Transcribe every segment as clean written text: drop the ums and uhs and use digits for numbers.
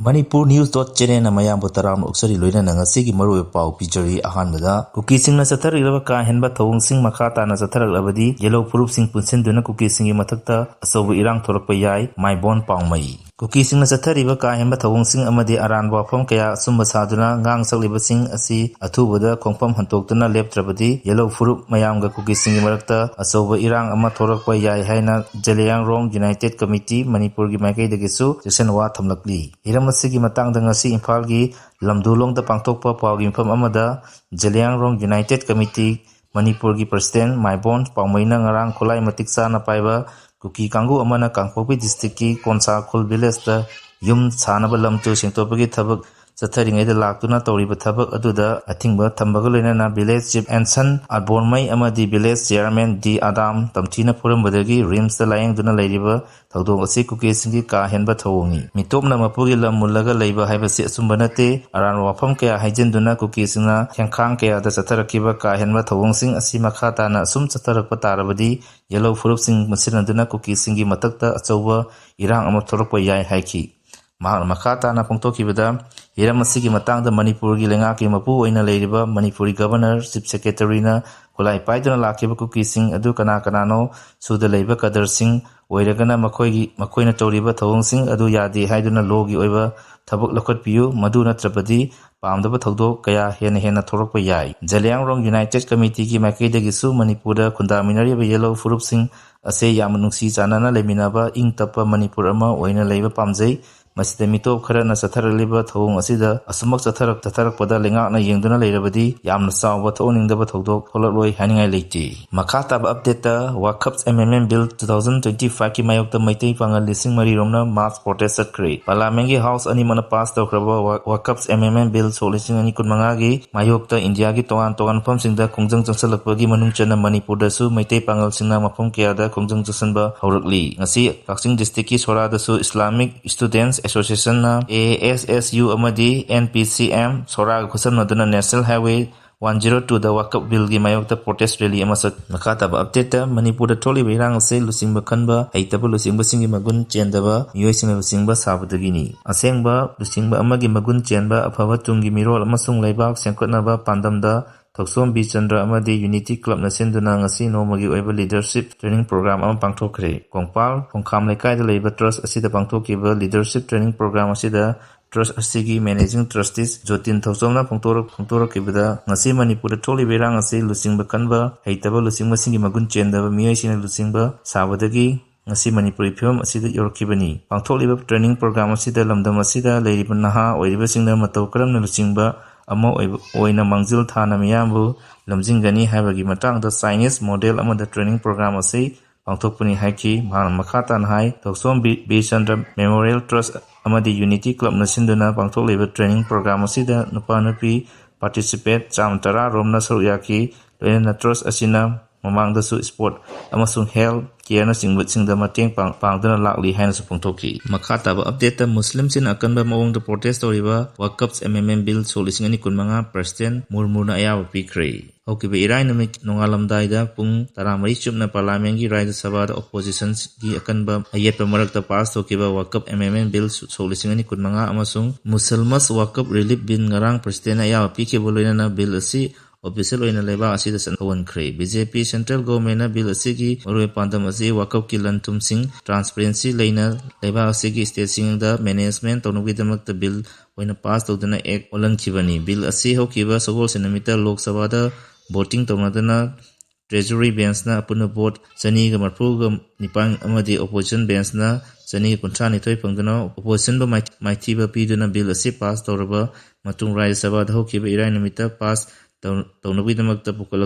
Manipur News.channel na mayam botaram uksari loina na ngasi gi maru pau pijari ahanbada kukising na satharilaba ka henba thawungsing makhata na satharilabadi Yelhou furupsing punsinduna kukising gi mathakta achouba erang thorakpa yai maibon pangmai kukising na sathariba ka henba thawungsing amadi aranba wafam kaya sumba saduna ngang saklibasing asi athubada khongpam hantoktuna leptrabadi Yelhou furup mayamga kukising gi marakta achouba erang ama thorakpa yai haina Yelhou United Committee Manipur gi maikaidagisu session wa thamlakli Masigi matang da ngasi Imphal gi lamdulong da pangthokpa pau gi mpham amada Yelhou United Committee Manipur gi President Maibon Pangmaina ngarang khulai matiksa na paiba kuki kangu amana Kangpopi district ki Konsa Khul village da yum sanaba lamtu singtopagi thabak satharingai da laktuna tawriba thabak aduda athingba thambaga loinana village chief and son Adbormai amadi village chairman D Adam tamthina purambadagi rims da layang duna leiriba thawdong asi kukising ka henba thawongi mitopna mapugi lam mullaga leiba haibasi asumba nate aran wafam kaya haijenduna kukisingna khangkhang kaya da satharakiba ka henba thawungsing asi makhata na asum satharakpa tarabadi Yelhou furupsing masinaduna kukising gi matakta achouba erang ama thorakpa yai haiki makhata na pangtokibada hiram asigi matangda Manipur gi lengaki mapu oina leiriba Manipuri governor chief secretary na khulai paiduna lakiba kukising adu kana no suda leiba kadar sing oiragana makoina tawriba thawungsing adu yadi haiduna logi oiba thabak lakhat piyu madu natrapadi pamdaba thawdok kaya hena thorakpa yai Yelhou United Committee gi maikaidagi Manipurda khundaminariba Yelhou furupsing ase yamanungsi chanana leminaba ingtapa Manipur ama oina leiba pamjai masida mitop khara na satharaliba thawung asida asumak tatharak pada lengak na yengduna leirabadi yamna sawba thoningdaba thodok tholaloi haningai leiti makhata ba update ta Wakf Amendment Bill 2025 ki mayokta maitai pangal lising mari romna mass protest sakre parliament gi house ani mana pass tawkraba Wakf Amendment Bill solising ani kunmanga gi mayokta India gi toan pham singda khongjang changsalakpa gi manung chana Manipur da su maitai pangal singna mafam kya da khongjang chasanba haurakli ngasi Kaching district ki sora da su Islamic Students Association na ASSU amadi NPCM Soraga Khusamnaduna National Highway 102 da Wakf Bill gi mayokta protest rally amasak makata ba update ta Manipur da tholi beirang ase lusingba khanba haitaba lusingba singi magun chendaba miyoising lusingba sabadagini asengba lusingba amagi magun chenba afaba tungi mirol amasung leibak sengkotnaba pandamda Thoksom B. Chandra amadi Unity Club na sinduna ngasi nomagi oiba leadership training program ama pangthokre Kongpal Khongkham Lekai da leiba trust asida pangthokiba leadership training program asida trust asigi managing trustees Jotin Thoksomna pangtorokibada ngasi Manipur da tholi berang ase lusingba kanba haitaba lusingba singi magun chendaba miyoisina lusingba sabadagi ngasi Manipuri phim asida yorkibani pangtholiba training program asida lamdam asida leiriba naha oiriba singna mataw karamna lusingba ama oina mangjil thana miyambu lamjingani haibagi matangda Chinese model amada training program ase pangthokpani haiki makhata na hai Thoksom B. Chandra Memorial Trust amadi Unity Club na sinduna pangthokleba training program asida nupa nupi participate chamtara romna saruyaki loina trust asina mamangda su sport amasung health care na singda mateng pangdana lakli haina su pangthoki makhata ba update ta Muslim sin akanba mawongda protest toriba Wakf Amendment Bill solising ani kunmanga president murmurna ayawa pikre Hokiba irai namik nongalamdaida pung taramari chupna parliament gi Rajya Sabha da opposition gi akanba ayetpa marakta pass hokiba Wakf Amendment Bill solising ani kunmanga amasung Muslims Wakf Relief Bill ngarang president ayawa pikre boloina bill asi official oina leba asida sanwan khre BJP central government na bill asigi maroi pandam asi Wakf ki lantum sing transparency leina leba asigi state sing da management tonugi damakta bill oina pass tawdana act olan khibani bill asi hokiba sogol senamita lok sabha da voting tawnadana treasury bench na apuna vote chani ga marphu ga nipang amadi opposition bench na chani ga kunthra ni thoi pangdana opposition ba maithi ba piduna bill asi pass tawraba matung Rajya Sabha da hokiba irai namita pass Taunabi damakta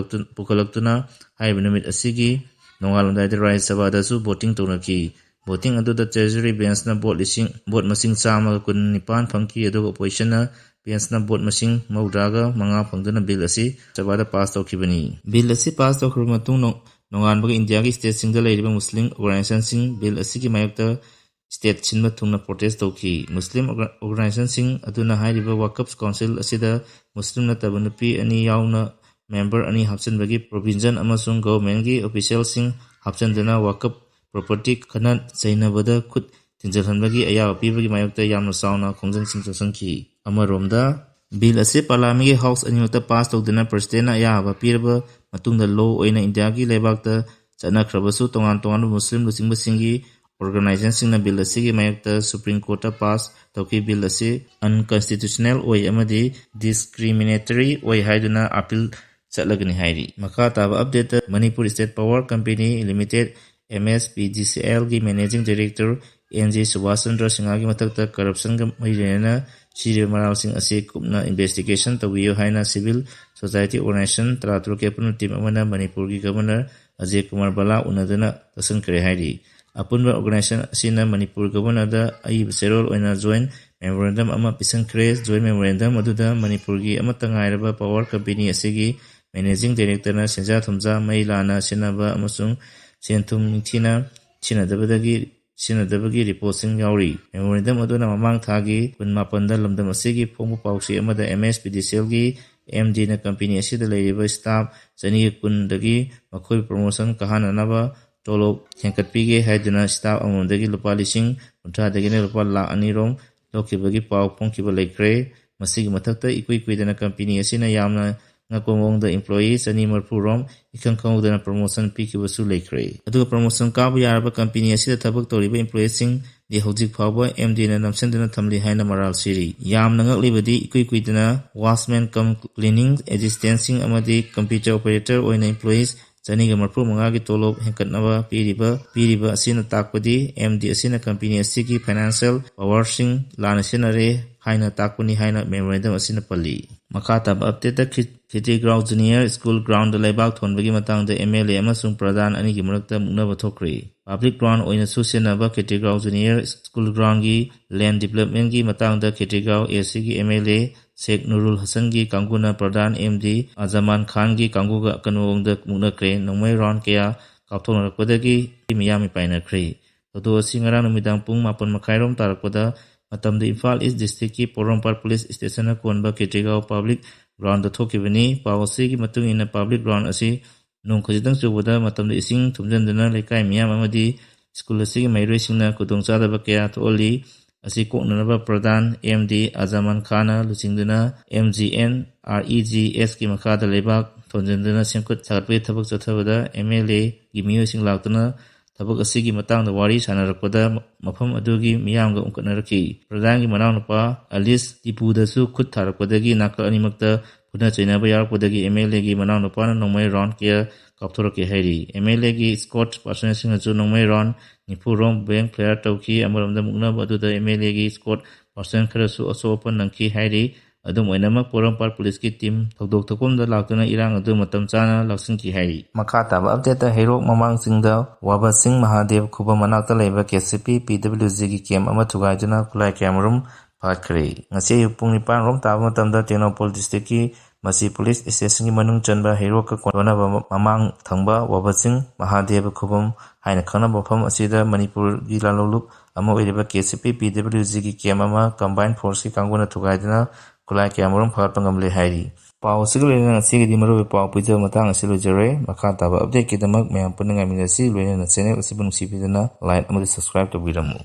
pukalaktuna haiba namit asigi nongalamdai da Rajya Sabha da su voting taunaki voting adu da treasury bench na vote masing chama kun nipan phangki adu opposition na bench na vote masing maudraga manga phangduna bill asi Sabha da pass tawkibani bill asi pass tawkhru matung nonganbaga India gi state singda leiriba Muslim organization sing bill asigi mayokta state chinba thungna protest tawki Muslim organization sing aduna hairiba Wakf Council asida Muslim na tabanupi ani yauna member ani hapchanbagi provincial amasung government gi official sing hapchandana Wakf property khanat chainabada khut ꯊꯤꯟꯖꯜꯍꯟꯕꯒꯤ ꯑꯌꯥꯕ ꯄꯤꯕꯒꯤ ꯃꯥꯌꯣꯛꯇ ꯌꯥꯝꯅ ꯆꯥꯎꯅ ꯈꯣꯡꯖꯪꯁꯤꯡ ꯆꯠꯁꯤꯟꯈꯤ꯫ ꯑꯃꯔꯣꯝꯗ bill ꯑꯁꯤ ꯄꯥꯔꯂꯤꯌꯥꯃꯦꯟꯠꯀꯤ house ꯑꯅꯤꯃꯛꯇ pass ꯇꯧꯗꯨꯅ ꯄ꯭ꯔꯁꯤꯗꯦꯟꯠꯅ ꯑꯌꯥꯕ ꯄꯤꯔꯕ ꯃꯇꯨꯡꯗ ꯂꯣ ꯑꯣꯏꯅ ꯏꯟꯗꯤꯌꯥꯒꯤ ꯂꯩꯕꯥꯛꯇ ꯆꯠꯅꯈ꯭ꯔꯕꯁꯨ ꯇꯣꯉꯥꯟ ꯇꯣꯉꯥꯟꯕ ꯃꯨꯁꯂꯤꯝ ꯂꯨꯆꯤꯡꯕꯁꯤꯡꯒꯤ ꯑꯣꯔꯒꯅꯥꯏꯖꯦꯁꯟꯁꯤꯡꯅ ꯕꯤꯜ ꯑꯁꯤꯒꯤ ꯃꯥꯌꯣꯛꯇ ꯁꯨꯄ꯭ꯔꯤꯝ ꯀꯣꯔꯠꯇ ꯄꯥꯁ ꯇꯧꯈꯤ꯫ ꯕꯤꯜ ꯑꯁꯤ ꯑꯟꯀꯟꯁꯇꯤꯇ꯭ꯌꯨꯁꯅꯦꯜ ꯑꯣꯏ ꯑꯃꯗꯤ ꯗꯤꯁꯀ꯭ꯔꯤꯃꯤꯅꯦꯇꯔꯤ ꯑꯣꯏ ꯍꯥꯏꯗꯨꯅ ꯑꯄꯤꯜ ꯆꯠꯂꯒꯅꯤ ꯍꯥꯏꯔꯤ꯫ ꯃꯈꯥ ꯇꯥꯕ ꯑꯞꯗꯦꯠꯇ Manipur State Power Company Limited (MSPDCLꯒꯤ managing director NG Subash Chandra ꯁꯤꯡꯍꯒꯤ ꯃꯊꯛꯇ ꯀꯔꯞꯁꯟꯒ ꯃꯔꯤ ꯂꯩꯅꯅ ꯁꯤꯔꯤꯕ ꯃꯔꯥꯜꯁꯤꯡ ꯑꯁꯤ ꯀꯨꯞꯅ ꯏꯟꯚꯦꯁꯇꯤꯒꯦꯁꯟ ꯇꯧꯕꯤꯌꯨ ꯍꯥꯏꯅ ꯁꯤꯚꯤꯜ ꯁꯣꯁꯥꯏꯇꯤ ꯑꯣꯔꯒꯅꯥꯏꯖꯦꯁꯟ 13 ꯑꯄꯨꯟꯕ ꯇꯤꯝ ꯑꯃꯅ ꯃꯅꯤꯄꯨꯔꯒꯤ ꯒꯚꯔꯅꯔ ꯑꯖय ꯀꯨꯃꯥꯔ ꯕꯥꯂꯥ ꯎꯅꯗꯨꯅ ꯇꯛꯁꯤꯟꯈ꯭ꯔꯦ ꯍꯥꯏꯔꯤ꯫ ꯑꯄꯨꯟꯕ ꯑꯣꯔꯒꯅꯥꯏꯖꯦꯁꯟ ꯑꯁꯤꯅ ꯃꯅꯤꯄꯨꯔ ꯒꯚꯔꯅꯔꯗ ꯑꯏꯕ ꯆꯦꯔꯣꯜ ꯑꯣꯏꯅ ꯖꯣꯏꯟꯠ ꯃꯦꯃꯣꯔꯦꯟꯗꯝ ꯑꯃ ꯄꯤꯁꯤꯟꯈ꯭ꯔꯦ꯫ ꯖꯣꯏꯟꯠ ꯃꯦꯃꯣꯔꯦꯟꯗꯝ ꯑꯗꯨꯗ ꯃꯅꯤꯄꯨꯔꯒꯤ ꯑꯃꯠꯇ ꯉꯥꯏꯔꯕ ꯄꯥꯋꯔ ꯀꯝꯄꯦꯅꯤ ꯑꯁꯤꯒꯤ ꯃꯦꯅꯦꯖꯤꯡ ꯗꯥꯏꯔꯦꯛꯇꯔꯅ ꯁꯦꯟꯖꯥ ꯊꯨꯝꯖꯥ ꯃꯩ ꯂꯥꯟꯅ ꯁꯤꯖꯤꯟꯅꯕ ꯑꯃꯁꯨꯡ ꯁꯦꯟ-ꯊꯨꯝ ꯅꯤꯡꯊꯤꯅ ꯁꯤꯖꯤꯟꯅꯗꯕꯒꯤ ꯔꯤꯄꯣꯔꯠꯁꯤꯡ ꯌꯥꯎꯔꯤ꯫ ꯃꯦꯃꯣꯔꯦꯟꯗꯝ ꯑꯗꯨꯅ ꯃꯃꯥꯡ ꯊꯥꯒꯤ 16ꯗ ꯂꯝꯗꯝ ꯑꯁꯤꯒꯤ ꯐꯣꯡꯕ ꯄꯥꯎꯆꯦ ꯑꯃꯗ MSPDCLꯒꯤ MDꯅ ꯀꯝꯄꯦꯅꯤ ꯑꯁꯤꯗ ꯂꯩꯔꯤꯕ ꯁ꯭ꯇꯥꯐ 210ꯗꯒꯤ ꯃꯈꯣꯏꯕꯨ ꯄ꯭ꯔꯣꯃꯣꯁꯟ ꯀꯥꯍꯟꯅꯅꯕ ꯇꯣꯂꯣꯞ ꯍꯦꯟꯀꯠꯄꯤꯒꯦ ꯍꯥꯏꯗꯨꯅ ꯁ꯭ꯇꯥꯐ ꯑꯃꯃꯝꯗꯒꯤ ꯂꯨꯄꯥ ꯀꯨꯟꯊ꯭ꯔꯥꯗꯒꯤꯅ ꯂꯨꯄꯥ 1,200,000 ꯔꯣꯝ ꯂꯧꯈꯤꯕꯒꯤ ꯄꯥꯎ ꯐꯣꯡꯈꯤꯕ ꯂꯩꯈ꯭ꯔꯦ꯫ ꯃꯁꯤꯒꯤ ꯃꯊꯛꯇ ꯏꯀꯨꯏ ꯀꯨꯏꯗꯅ ꯀꯝꯄꯦꯅꯤ ꯑꯁꯤꯅ ꯌꯥꯝꯅ ꯉꯛꯄ ꯃꯑꯣꯡꯗ ꯏꯝꯄ꯭ꯂꯣꯌꯤ 230 ꯔꯣꯝ ꯏꯈꯪ ꯈꯪꯍꯧꯗꯅ ꯄ꯭ꯔꯣꯃꯣꯁꯟ ꯄꯤꯈꯤꯕꯁꯨ ꯂꯩꯈ꯭ꯔꯦ꯫ ꯑꯗꯨꯒ ꯄ꯭ꯔꯣꯃꯣꯁꯟ ꯀꯥꯕ ꯌꯥꯔꯕ ꯀꯝꯄꯦꯅꯤ ꯑꯁꯤꯗ ꯊꯕꯛ ꯇꯧꯔꯤꯕ ꯏꯝꯄ꯭ꯂꯣꯌꯤꯁꯤꯡꯗꯤ ꯍꯧꯖꯤꯛ ꯐꯥꯎꯕ MDꯅ ꯅꯝꯁꯤꯟꯗꯨꯅ ꯊꯝꯂꯤ ꯍꯥꯏꯅ ꯃꯔꯥꯜ ꯁꯤꯔꯤ꯫ ꯌꯥꯝꯅ ꯉꯛꯂꯤꯕꯗꯤ ꯏꯀꯨꯏ ꯀꯨꯏꯗꯅ ꯋꯥꯆꯃꯦꯟ ꯀꯝ ꯀ꯭ꯂꯤꯅꯤꯡ ꯑꯦꯁꯤꯁꯇꯦꯟꯠꯁꯤꯡ ꯑꯃꯗꯤ ꯀꯝꯄ꯭ꯌꯨꯇꯔ ꯑꯣꯄꯔꯦꯇꯔ ꯑꯣꯏꯅ ꯏꯝꯄ꯭ꯂꯣꯌꯤꯁ 235ꯒꯤ ꯇꯣꯂꯣꯞ ꯍꯦꯟꯀꯠꯅꯕ ꯄꯤꯔꯤꯕ ꯑꯁꯤꯅ ꯇꯥꯛꯄꯗꯤ MD ꯑꯁꯤꯅ ꯀꯝꯄꯦꯅꯤ ꯑꯁꯤꯒꯤ ꯐꯥꯏꯅꯥꯟꯁꯤꯌꯦꯜ ꯄꯥꯋꯔꯁꯤꯡ ꯂꯥꯟꯅ ꯁꯤꯖꯤꯟꯅꯔꯦ ꯍꯥꯏꯅ ꯇꯥꯛꯄꯅꯤ ꯍꯥꯏꯅ ꯃꯦꯃꯣꯔꯦꯟꯗꯝ ꯑꯁꯤꯅ ꯄꯜꯂꯤ꯫ ꯃꯈꯥ ꯇꯥꯕ ꯑꯞꯗꯦꯠꯇ ꯈꯦꯇ꯭ꯔꯤꯒꯥꯎ ꯖꯨꯅꯤꯌꯔ ꯁ꯭ꯀꯨꯜ ꯒ꯭ꯔꯥꯎꯟꯗ ꯂꯩꯕꯥꯛ ꯊꯣꯟꯕꯒꯤ ꯃꯇꯥꯡꯗ MLA ꯑꯃꯁꯨꯡ ꯄ꯭ꯔꯙꯥꯟ ꯑꯅꯤꯒꯤ ꯃꯔꯛꯇ ꯃꯨꯛꯅꯕ ꯊꯣꯛꯈ꯭ꯔꯦ꯫ ꯄꯕ꯭ꯂꯤꯛ ꯒ꯭ꯔꯥꯎꯟ ꯑꯣꯏꯅꯁꯨ ꯁꯤꯖꯤꯟꯅꯕ ꯈꯦꯇ꯭ꯔꯤꯒꯥꯎ ꯖꯨꯅꯤꯌꯔ ꯁ꯭ꯀꯨꯜ ꯒ꯭ꯔꯥꯎꯟꯒꯤ ꯂꯦꯟ ꯗꯤꯚꯦꯂꯞꯃꯦꯟꯠꯀꯤ ꯃꯇꯥꯡꯗ ꯈꯦꯇ꯭ꯔꯤꯒꯥꯎ ꯑꯦꯁꯤꯒꯤ MLA ꯁꯦꯛ ꯅꯨꯔꯨꯜ ꯍꯁꯟꯒꯤ ꯀꯥꯡꯕꯨꯅ ꯄ꯭ꯔꯙꯥꯟ MD ꯑꯖꯃꯥꯟ ꯈꯥꯟꯒꯤ ꯀꯥꯡꯕꯨꯒ ꯑꯀꯟꯕ ꯃꯑꯣꯡꯗ ꯃꯨꯛꯅꯈ꯭ꯔꯦ꯫ ꯅꯣꯡꯃꯩ ꯔꯥꯎꯟ ꯀꯌꯥ ꯀꯥꯞꯊꯣꯛꯅꯔꯛꯄꯗꯒꯤ ꯃꯤꯌꯥꯝ ꯃꯤꯄꯥꯏꯅꯈ꯭ꯔꯦ꯫ ꯊꯧꯗꯣꯛ ꯑꯁꯤ ꯉꯔꯥꯡ ꯅꯨꯃꯤꯗꯥꯡ ꯄꯨꯡ 7:30 ꯇꯥꯔꯛꯄꯗ ꯃꯇꯝꯗ ꯏꯝꯐꯥꯜ ꯏꯁꯠ ꯗꯤꯁꯇ꯭ꯔꯤꯛꯀꯤ ꯄꯣꯔꯣꯝꯄꯥꯠ ꯄꯨꯂꯤꯁ ꯁ꯭ꯇꯦꯁꯟꯅ ꯀꯣꯟꯕ ꯈꯦꯇ꯭ꯔꯤꯒꯥꯎ ꯄꯕ꯭ꯂꯤꯛ ꯒ꯭ꯔꯥꯎꯟꯗ ꯊꯣꯛꯈꯤꯕꯅꯤ꯫ ꯄꯥꯎ ꯑꯁꯤꯒꯤ ꯃꯇꯨꯡ ꯏꯟꯅ ꯄꯕ꯭ꯂꯤꯛ ꯒ꯭ꯔꯥꯎꯟ ꯑꯁꯤ ꯅꯣꯡ ꯈꯖꯤꯛꯇꯪ ꯆꯨꯕꯗ ꯃꯇꯝꯗ ꯏꯁꯤꯡ ꯊꯨꯝꯖꯤꯟꯗꯨꯅ ꯂꯩꯀꯥꯏ ꯃꯤꯌꯥꯝ ꯑꯃꯗꯤ ꯁ꯭ꯀꯨꯜ ꯑꯁꯤꯒꯤ ꯃꯍꯩꯔꯣꯏꯁꯤꯡꯅ ꯈꯨꯗꯣꯡꯆꯥꯗꯕ ꯀꯌꯥ ꯊꯣꯛꯍꯜꯂꯤ꯫ ꯑꯁꯤ ꯀꯣꯛꯅꯅꯕ ꯄ꯭ꯔꯙꯥꯟ MD ꯑꯖꯃꯥꯟ ꯈꯥꯟꯅ ꯂꯨꯆꯤꯡꯗꯨꯅ MGNREGSꯀꯤ ꯃꯈꯥꯗ ꯂꯩꯕꯥꯛ ꯊꯣꯟꯖꯤꯟꯗꯨꯅ ꯁꯦꯝꯒꯠ ꯁꯥꯒꯠꯄꯒꯤ ꯊꯕꯛ ꯆꯠꯊꯕꯗ MLAꯒꯤ ꯃꯤꯑꯣꯏꯁꯤꯡ ꯂꯥꯛꯇꯨꯅ ꯊꯕꯛ ꯑꯁꯤꯒꯤ ꯃꯇꯥꯡꯗ ꯋꯥꯔꯤ ꯁꯥꯅꯔꯛꯄꯗ ꯃꯐꯝ ꯑꯗꯨꯒꯤ ꯃꯤꯌꯥꯝꯒ ꯎꯪꯈꯠꯅꯔꯛꯈꯤ꯫ ꯄ꯭ꯔꯙꯥꯟꯒꯤ ꯃꯅꯥꯎꯅꯨꯄꯥ ꯑꯂꯤꯁ ꯇꯤꯄꯨꯗꯁꯨ ꯈꯨꯠ ꯊꯥꯔꯛꯄꯗꯒꯤ ꯅꯥꯀꯜ ꯑꯅꯤꯃꯛꯇ ꯐꯨꯅ ꯆꯩꯅꯕ ꯌꯥꯎꯔꯛꯄꯗꯒꯤ MLAꯒꯤ ꯃꯅꯥꯎꯅꯨꯄꯥꯅ ꯅꯣꯡꯃꯩ ꯔꯥꯎꯟ ꯀꯌꯥ ꯀꯥꯞꯊꯣꯔꯛꯀꯦ ꯍꯥꯏꯔꯤ꯫ MLAꯒꯤ ꯁ꯭ꯀꯣꯠ ꯄꯥꯔꯁꯣꯅꯦꯜꯁꯤꯡꯅꯁꯨ ꯅꯣꯡꯃꯩ ꯔꯥꯎꯟ 90 ꯔꯣꯝ ꯕꯦꯡꯛ ꯐꯥꯌꯔ ꯇꯧꯈꯤ꯫ ꯑꯃꯔꯣꯝꯗ ꯃꯨꯛꯅꯕ ꯑꯗꯨꯗ MLAꯒꯤ ꯁ꯭ꯀꯣꯠ ꯄꯥꯔꯁꯣꯅꯦꯜ ꯈꯔꯁꯨ ꯑꯁꯣꯛ-ꯑꯄꯟ ꯅꯪꯈꯤ ꯍꯥꯏꯔꯤ꯫ ꯑꯗꯨꯝ ꯑꯣꯏꯅꯃꯛ ꯄꯣꯔꯣꯝꯄꯥꯠ ꯄꯨꯂꯤꯁꯀꯤ ꯇꯤꯝ ꯊꯧꯗꯣꯛ ꯊꯣꯛꯐꯝꯗ ꯂꯥꯛꯇꯨꯅ ꯏꯔꯥꯡ ꯑꯗꯨ ꯃꯇꯝ ꯆꯥꯅ ꯂꯥꯛꯁꯤꯟꯈꯤ ꯍꯥꯏꯔꯤ꯫ ꯃꯈꯥ ꯇꯥꯕ ꯑꯞꯗꯦꯠꯇ ꯍꯩꯔꯣꯛ ꯃꯃꯥꯡꯆꯤꯡꯗ ꯋꯥꯕꯠꯁꯤꯡ ꯃꯍꯥꯗꯦꯕ ꯈꯨꯕꯝ ꯃꯅꯥꯛꯇ ꯂꯩꯕ KCP PWGꯒꯤ ꯀꯦꯝꯞ ꯑꯃ ꯊꯨꯒꯥꯏꯗꯨꯅ ꯈꯨꯠꯂꯥꯏ ꯀꯌꯥꯃꯔꯨꯝ ꯐꯥꯈ꯭ꯔꯦ꯫ ꯉꯁꯤ ꯑꯌꯨꯛ ꯄꯨꯡ 9 ꯔꯣꯝ ꯇꯥꯕ ꯃꯇꯝꯗ ꯇꯦꯡꯅꯧꯄꯜ ꯗꯤꯁꯇ꯭ꯔꯤꯛꯀꯤ ꯃꯆꯤ ꯄꯨꯂꯤꯁ ꯁ꯭ꯇꯦꯁꯟꯒꯤ ꯃꯅꯨꯡ ꯆꯟꯕ ꯍꯩꯔꯣꯛꯀ ꯀꯣꯟꯅꯕ ꯃꯃꯥꯡ ꯊꯪꯕ ꯋꯥꯕꯠꯁꯤꯡ ꯃꯍꯥꯗꯦꯕ ꯈꯨꯕꯝ ꯍꯥꯏꯅ ꯈꯪꯅꯕ ꯃꯐꯝ ꯑꯁꯤꯗ ꯃꯅꯤꯄꯨꯔꯒꯤ ꯂꯂꯣꯟꯂꯨꯞ ꯑꯃ ꯑꯣꯏꯔꯤꯕ KCP PWGꯒꯤ ꯀꯦꯝꯞ ꯑꯃ ꯀꯝꯕꯥꯏꯟ ꯐꯣꯔꯁꯀꯤ ꯀꯥꯡꯕꯨꯅ ꯊꯨꯒꯥꯏꯗꯨꯅ ꯈꯨꯠꯂꯥꯏ ꯀꯌꯥꯃꯔꯨꯝ ꯐꯥꯒꯠꯄ ꯉꯝꯂꯦ ꯍꯥꯏꯔꯤ꯫ ꯄꯥꯎ ꯑꯁꯤꯒ ꯂꯣꯏꯅꯅ ꯉꯁꯤꯒꯤꯗꯤ ꯃꯔꯨꯑꯣꯏꯕ ꯄꯥꯎ ꯄꯤꯖꯕ ꯃꯇꯥꯡ ꯑꯁꯤ ꯂꯣꯏꯖꯔꯦ꯫ ꯃꯈꯥ ꯇꯥꯕ ꯑꯞꯗꯦꯠꯀꯤꯗꯃꯛ ꯃꯌꯥꯝ ꯄꯨꯟꯅ ꯉꯥꯏꯃꯤꯟꯅꯁꯤ꯫ ꯂꯣꯏꯅꯅ ꯆꯦꯅꯦꯜ ꯑꯁꯤꯕꯨ ꯅꯨꯡꯁꯤꯕꯤꯗꯨꯅ ꯂꯥꯏꯛ ꯑꯃꯗꯤ ꯁꯕꯁꯀ꯭ꯔꯥꯏꯕ ꯇꯧꯕꯤꯔꯝꯃꯨ꯫